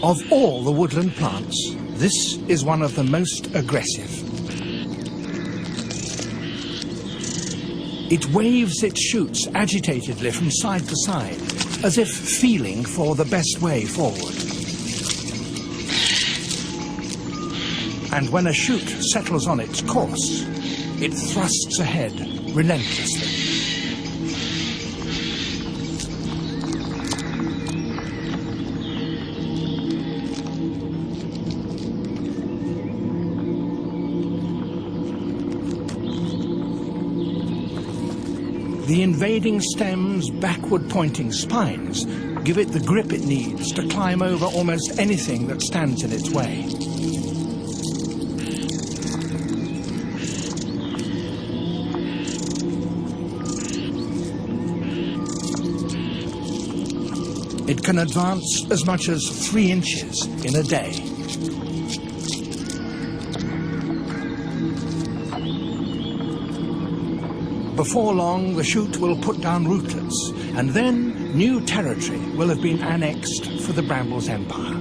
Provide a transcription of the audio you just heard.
Of all the woodland plants, this is one of the most aggressive. It waves its shoots agitatedly from side to side, as if feeling for the best way forward. And when a shoot settles on its course, it thrusts ahead relentlessly. The invading stem's backward-pointing spines give it the grip it needs to climb over almost anything that stands in its way. It can advance as much as 3 inches in a day. Before long, the shoot will put down rootlets, and then new territory will have been annexed for the bramble's empire.